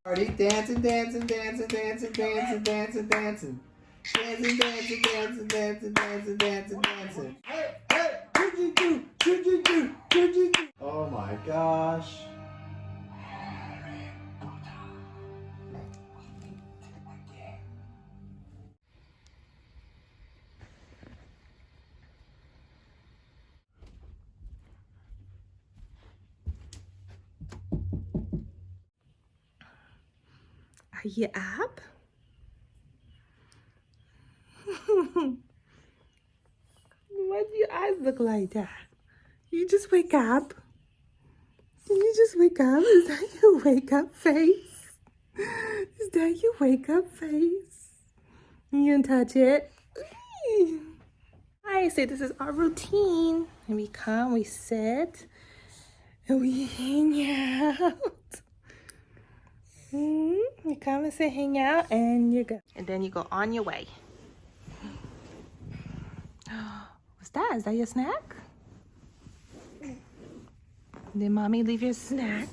Party dancing, dancing, dancing, dancing, dancing, dancing, dancing. Dancing, dancing, dancing, dancing, dancing, dancing, dancing. Hey, hey, do. Oh my gosh. Are you up? Why do your eyes look like that? You just wake up? Did you just wake up? Is that your wake up face? Is that your wake up face? You gonna touch it? I say this is our routine. And we come, we sit, and we hang out. You come and sit, hang out, and you go. And then you go on your way. What's that? Is that your snack? Did mommy leave your snack?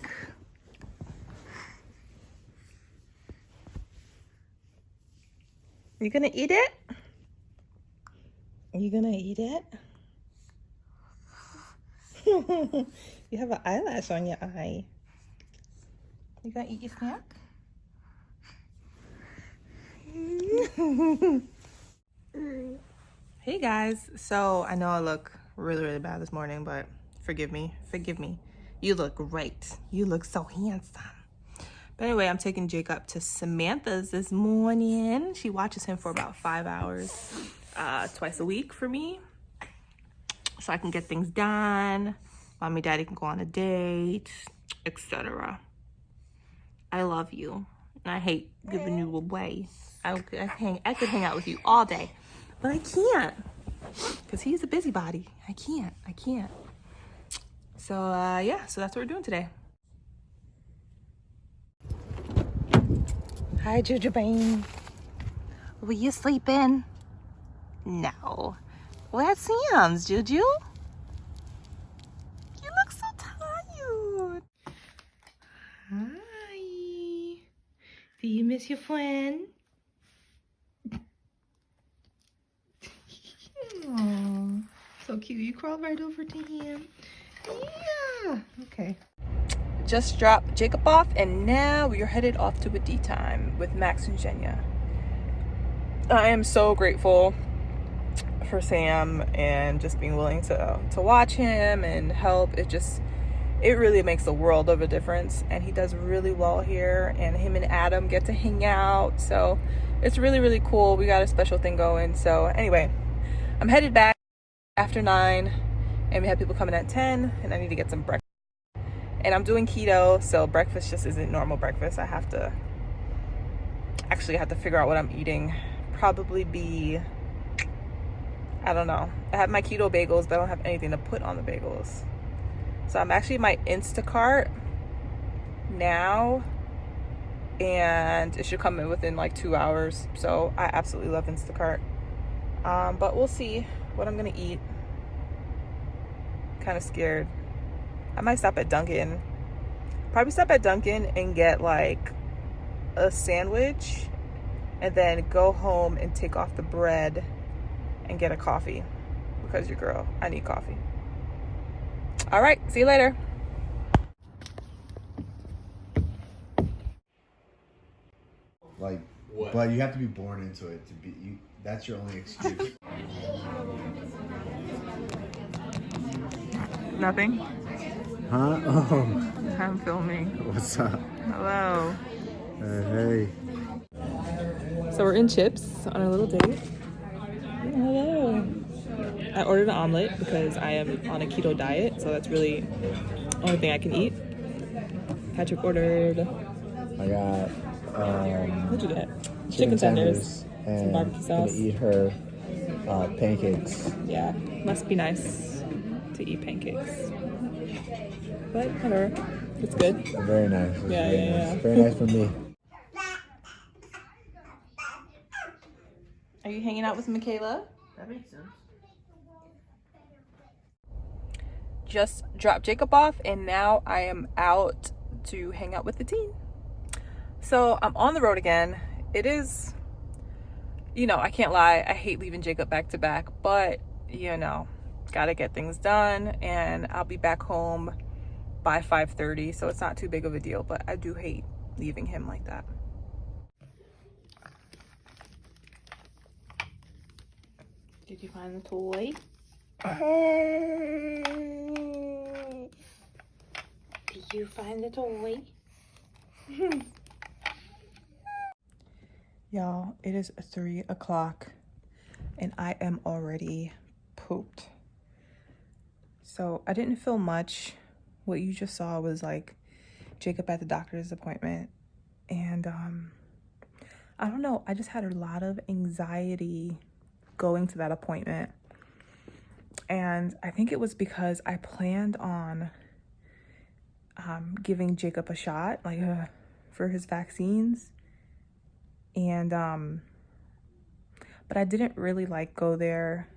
You gonna eat it? You gonna eat it? You have an eyelash on your eye. You gonna eat your snack? Hey guys, so I know I look really bad this morning, but forgive me. You look great. You look so handsome. But anyway, I'm taking Jacob to Samantha's this morning. She watches him for about 5 hours twice a week for me, so I can get things done. Mommy, daddy can go on a date, etc. I love you, and I hate giving you away. I could hang out with you all day, but I can't, because he's a busybody. I can't. So yeah, so that's what we're doing today. Hi, Juju Bane. Were you sleeping? No. Where's Sam's, Juju? You look so tired. Hi. Do you miss your friend? Aww, so cute. You crawl right over to him. Yeah. Okay. Just dropped Jacob off, and now we are headed off to a D time with Max and Jenya. I am so grateful for Sam and just being willing to watch him and help. It really makes a world of a difference, and he does really well here, and him and Adam get to hang out, so it's really cool. We got a special thing going. So anyway, I'm headed back after 9, and we have people coming at 10, and I need to get some breakfast. And I'm doing keto, so breakfast just isn't normal breakfast. I have to figure out what I'm eating. Probably be, I don't know. I have my keto bagels, but I don't have anything to put on the bagels. So I'm actually in my Instacart now, and it should come in within like 2 hours. So I absolutely love Instacart. But we'll see what I'm gonna eat. Kind of scared. I might stop at Dunkin'. Probably stop at Dunkin' and get like a sandwich, and then go home and take off the bread and get a coffee, because your girl, I need coffee. All right, see you later. Like, what? But you have to be born into it to be you. That's your only excuse. Nothing. Huh? Oh. I'm filming. What's up? Hello. Hey. So we're in Chips on our little date. Hello. I ordered an omelet because I am on a keto diet, so that's really the only thing I can eat. Patrick ordered. I got. What'd you get? Chicken tenders. And some barbecue sauce. gonna eat her pancakes. Yeah, must be nice to eat pancakes. But whatever, it's good. Very nice. Yeah. Very nice for me. Are you hanging out with Michaela? That makes sense. Just dropped Jacob off, and now I am out to hang out with the team. So I'm on the road again. It is, you know, I can't lie, I hate leaving Jacob back to back, but you know, gotta get things done, and I'll be back home by 5:30, so it's not too big of a deal, but I do hate leaving him like that. Did you find the toy? Did you find the toy? Y'all, it is 3 o'clock and I am already pooped. So I didn't feel much. What you just saw was like Jacob at the doctor's appointment. And I don't know, I just had a lot of anxiety going to that appointment. And I think it was because I planned on giving Jacob a shot, like for his vaccines. And but I didn't really like go there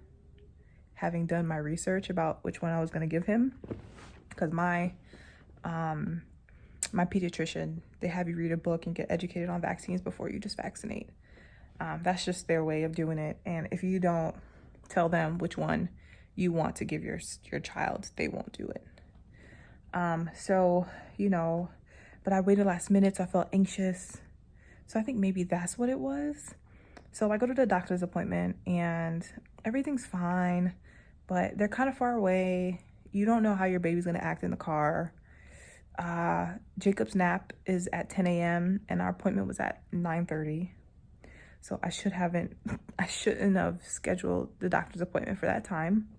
having done my research about which one I was going to give him, because my pediatrician, they have you read a book and get educated on vaccines before you just vaccinate. That's just their way of doing it. And if you don't tell them which one you want to give your child, they won't do it. So, you know, but I waited last minute, so I felt anxious. So I think maybe that's what it was. So I go to the doctor's appointment and everything's fine, but they're kind of far away. You don't know how your baby's gonna act in the car. Jacob's nap is at 10 a.m. and our appointment was at 9:30. So I shouldn't have scheduled the doctor's appointment for that time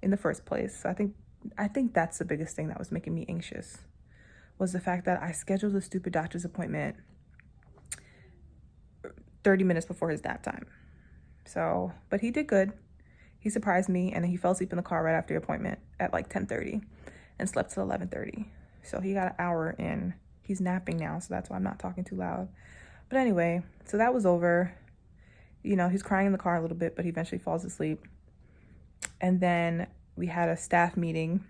in the first place. So I think that's the biggest thing that was making me anxious, was the fact that I scheduled the stupid doctor's appointment 30 minutes before his nap time. So, but he did good. He surprised me, and he fell asleep in the car right after the appointment at like 10:30 and slept till 11:30. So he got an hour in. He's napping now, so that's why I'm not talking too loud. But anyway, so that was over. You know, he's crying in the car a little bit, but he eventually falls asleep. And then we had a staff meeting,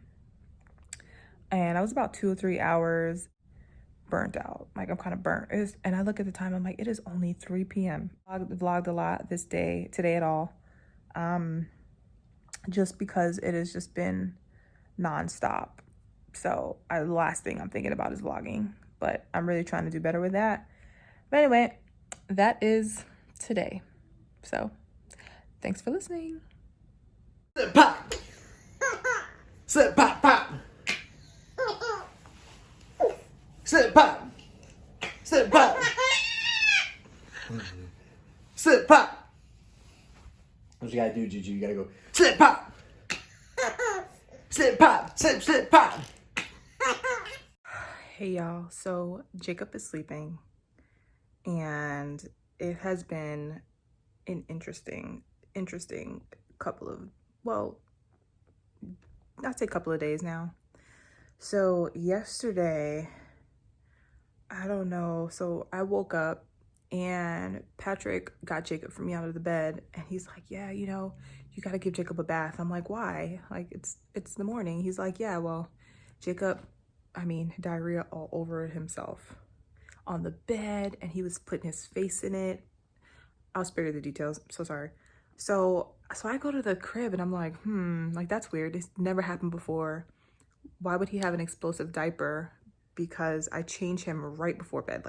and I was about 2 or 3 hours burnt out. Like, I'm kind of burnt. And I look at the time, I'm like, it is only 3 p.m. I vlogged a lot today at all. Just because it has just been nonstop. So the last thing I'm thinking about is vlogging, but I'm really trying to do better with that. But anyway, that is today. So thanks for listening. Sit pop. Sit pop pop. Sit pop. Sit pop. Sit pop. What you gotta do, Gigi? You gotta go sit pop. Sit pop. Sit pop. Hey y'all, so Jacob is sleeping, and it has been an interesting couple of, well, I'd say couple of days now. So yesterday, I don't know, so I woke up and Patrick got Jacob for me out of the bed, and he's like, yeah, you know, you gotta give Jacob a bath. I'm like, why? Like, it's the morning. He's like, yeah, well, Jacob, diarrhea all over himself on the bed, and he was putting his face in it. I'll spare you the details, I'm so sorry. So I go to the crib and I'm like, like, that's weird. It's never happened before. Why would he have an explosive diaper? Because I change him right before bed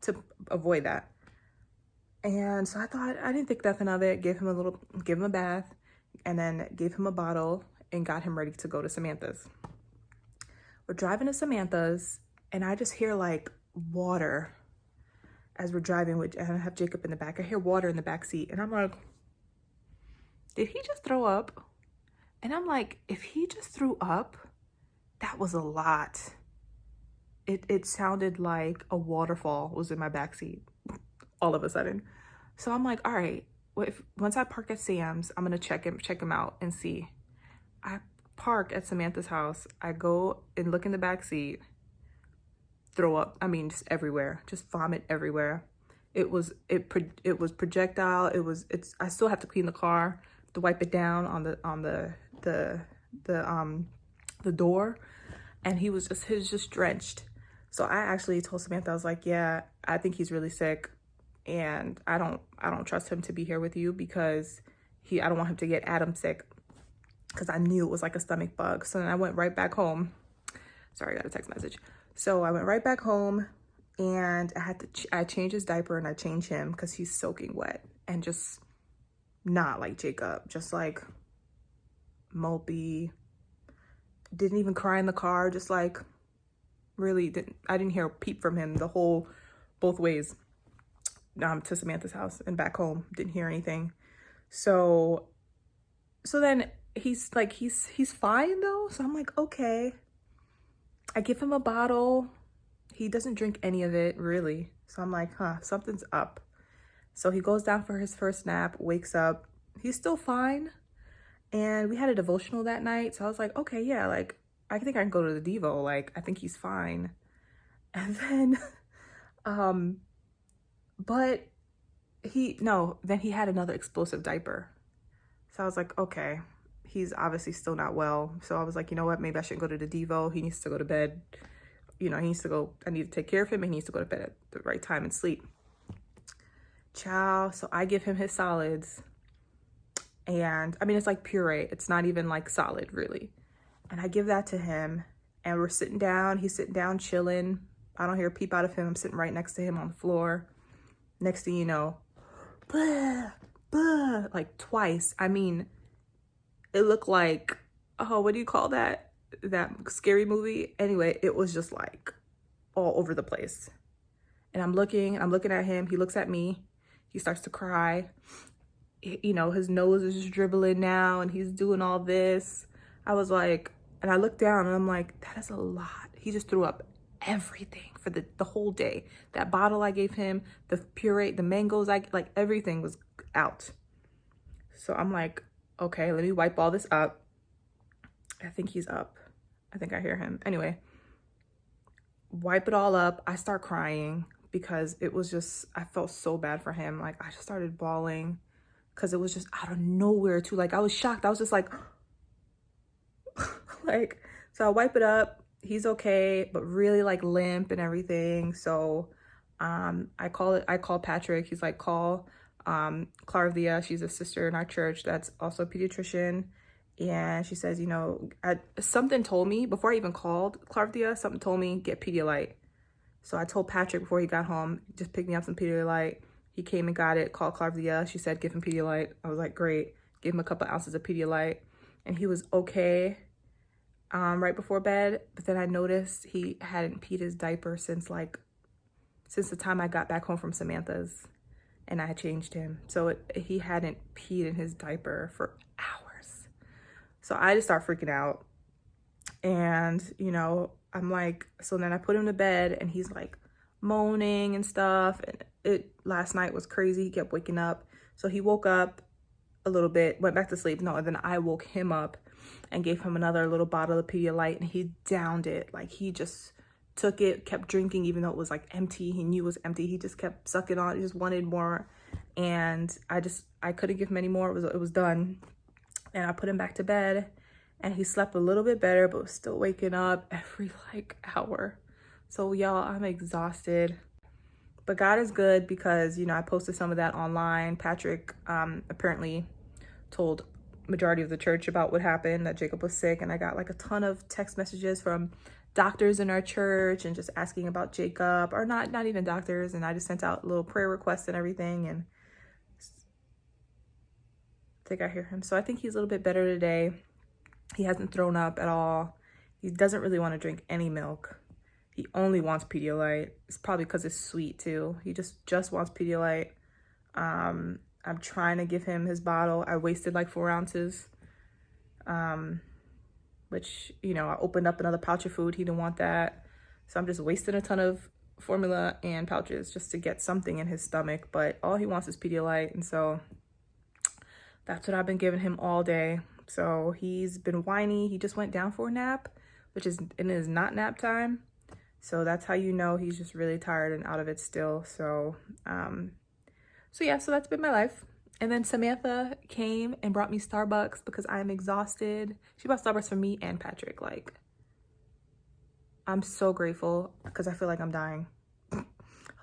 to avoid that. And so I didn't think nothing of it, give him a bath, and then gave him a bottle and got him ready to go to Samantha's. We're driving to Samantha's, and I just hear like water as we're driving, and I have Jacob in the back. I hear water in the back seat, and I'm like, did he just throw up? And I'm like, if he just threw up, that was a lot. It sounded like a waterfall was in my back seat all of a sudden. So I'm like, all right, once I park at Sam's, I'm gonna check him out and see. I park at Samantha's house. I go and look in the back seat, throw up. Just everywhere, just vomit everywhere. It was projectile. I still have to clean the car, to wipe it down on the door, and he was just drenched. So I actually told Samantha, I was like, yeah, I think he's really sick, and I don't trust him to be here with you because I don't want him to get Adam sick, because I knew it was like a stomach bug. So then I went right back home. Sorry, I got a text message. So I went right back home, and I changed his diaper, and I changed him because he's soaking wet and just not like Jacob, just like mopey. Didn't even cry in the car, just like really I didn't hear a peep from him the whole both ways to Samantha's house and back home. Didn't hear anything. So then he's fine though. So I'm like, okay. I give him a bottle. He doesn't drink any of it really. So I'm like, something's up. So he goes down for his first nap, wakes up. He's still fine. And we had a devotional that night. So I was like, okay, yeah, like I think I can go to the Devo. Like, I think he's fine. And then, but then he had another explosive diaper. So I was like, okay, he's obviously still not well. So I was like, you know what? Maybe I shouldn't go to the Devo. He needs to go to bed. He needs to go. I need to take care of him. He needs to go to bed at the right time and sleep. Ciao. So I give him his solids. And I mean, it's like puree. It's not even like solid really. And I give that to him, and we're sitting down. He's sitting down, chilling. I don't hear a peep out of him. I'm sitting right next to him on the floor. Next thing you know, blah, blah, like twice. I mean, it looked like, what do you call that? That scary movie? Anyway, it was just like all over the place. And I'm looking at him. He looks at me. He starts to cry. His nose is just dribbling now, and he's doing all this. I was like, and I looked down and I'm like, that is a lot. He just threw up everything for the whole day. That bottle I gave him, the puree, the mangoes, like everything was out. So I'm like, okay, let me wipe all this up. I think he's up. I think I hear him. Anyway, wipe it all up. I start crying because it was just, I felt so bad for him. Like I just started bawling because it was just out of nowhere too. Like I was shocked. I was just like, so I wipe it up. He's okay, but really like limp and everything. So I call Patrick. He's like, call Clarvia. She's a sister in our church that's also a pediatrician. And she says, something told me before I even called Clarvia, something told me get Pedialyte. So I told Patrick before he got home, just pick me up some Pedialyte. He came and got it, called Clarvia. She said, give him Pedialyte. I was like, great. Give him a couple ounces of Pedialyte. And he was okay right before bed. But then I noticed he hadn't peed his diaper since the time I got back home from Samantha's and I had changed him. So he hadn't peed in his diaper for hours. So I just start freaking out. And, I'm like, so then I put him to bed and he's like moaning and stuff. And last night was crazy. He kept waking up. So he woke up a little bit, went back to sleep. No, and then I woke him up and gave him another little bottle of Pedialyte, and he downed it. Like he just took it, kept drinking, even though it was like empty. He knew it was empty. He just kept sucking on it. He just wanted more. And I couldn't give him any more. It was done. And I put him back to bed, and he slept a little bit better, but was still waking up every hour. So y'all, I'm exhausted. But God is good because, I posted some of that online. Patrick apparently told majority of the church about what happened, that Jacob was sick. And I got like a ton of text messages from doctors in our church and just asking about Jacob, or not even doctors. And I just sent out little prayer requests and everything. And I think I hear him. So I think he's a little bit better today. He hasn't thrown up at all. He doesn't really want to drink any milk. He only wants Pedialyte. It's probably because it's sweet too. He just wants Pedialyte. I'm trying to give him his bottle. I wasted like 4 ounces, which, I opened up another pouch of food. He didn't want that. So I'm just wasting a ton of formula and pouches just to get something in his stomach. But all he wants is Pedialyte. And so that's what I've been giving him all day. So he's been whiny. He just went down for a nap, it is not nap time. So that's how he's just really tired and out of it still. So, so that's been my life. And then Samantha came and brought me Starbucks because I'm exhausted. She bought Starbucks for me and Patrick. I'm so grateful because I feel like I'm dying.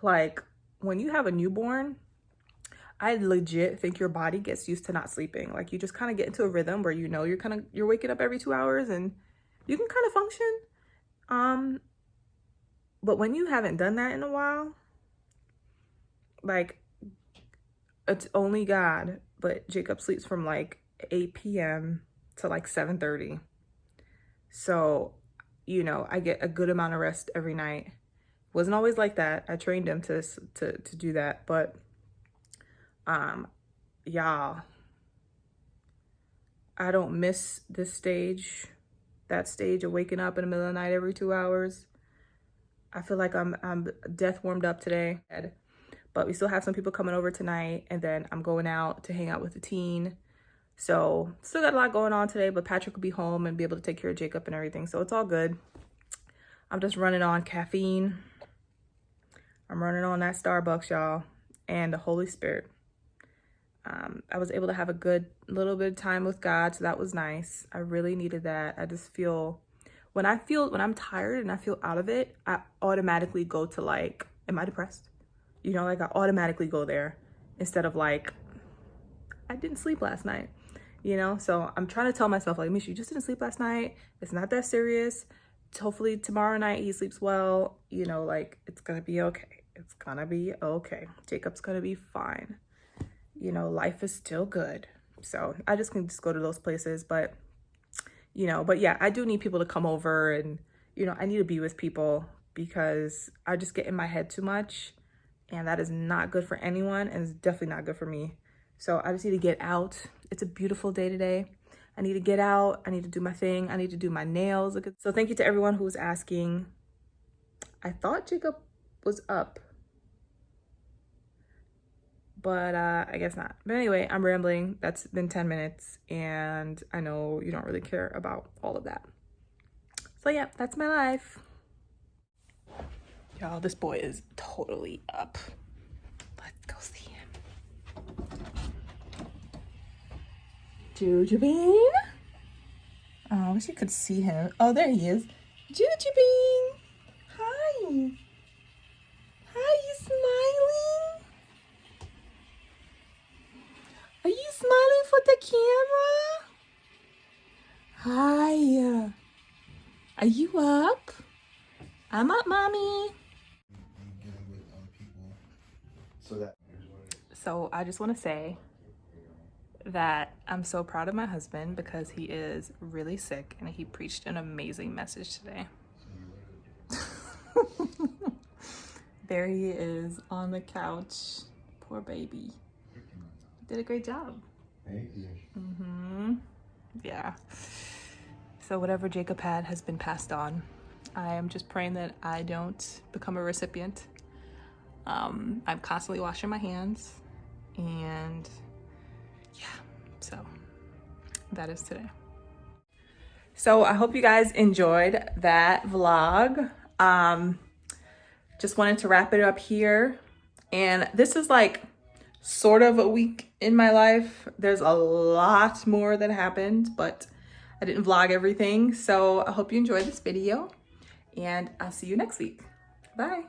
Like, when you have a newborn, I legit think your body gets used to not sleeping. Like, you just kind of get into a rhythm where you know you're waking up every 2 hours and you can kind of function. But when you haven't done that in a while, like, it's only God, but Jacob sleeps from like 8 p.m. to like 7:30. So, you know, I get a good amount of rest every night. Wasn't always like that. I trained him to do that, but y'all, I don't miss this stage, that stage of waking up in the middle of the night every 2 hours. I feel like I'm death warmed up today, but we still have some people coming over tonight, and then I'm going out to hang out with the teen. So still got a lot going on today, but Patrick will be home and be able to take care of Jacob and everything. So it's all good. I'm just running on caffeine. I'm running on that Starbucks, y'all, and the Holy Spirit. I was able to have a good little bit of time with God, so that was nice. I really needed that. I just feel, when I'm tired and I feel out of it, I automatically go to like, am I depressed? You know, like I automatically go there instead of like, I didn't sleep last night, you know? So I'm trying to tell myself like, Misha, you just didn't sleep last night. It's not that serious. Hopefully tomorrow night he sleeps well, you know, like it's gonna be okay. It's gonna be okay. Jacob's gonna be fine. You know, life is still good. So I just can just go to those places, but yeah, I do need people to come over, and, you know, I need to be with people because I just get in my head too much, and that is not good for anyone, and it's definitely not good for me. So I just need to get out. It's a beautiful day today. I need to get out. I need to do my thing. I need to do my nails. So thank you to everyone who was asking. I thought Jacob was up, but I guess not. But anyway, I'm rambling. That's been 10 minutes, and I know you don't really care about all of that. So yeah, that's my life. Y'all, this boy is totally up. Let's go see him. Juju Bean. Oh, I wish you could see him. Oh, there he is. Juju Bean. Hi. Hi, you smiling? Are you smiling for the camera? Hi. Are you up? I'm up, mommy. So I just want to say that I'm so proud of my husband because he is really sick and he preached an amazing message today. There he is on the couch. Poor baby. Did a great job. Thank you. Yeah. So whatever Jacob had has been passed on. I am just praying that I don't become a recipient. I'm constantly washing my hands, and yeah, so that is today. So I hope you guys enjoyed that vlog. Just wanted to wrap it up here. And this is like sort of a week in my life. There's a lot more that happened, but I didn't vlog everything. So I hope you enjoyed this video, and I'll see you next week. Bye.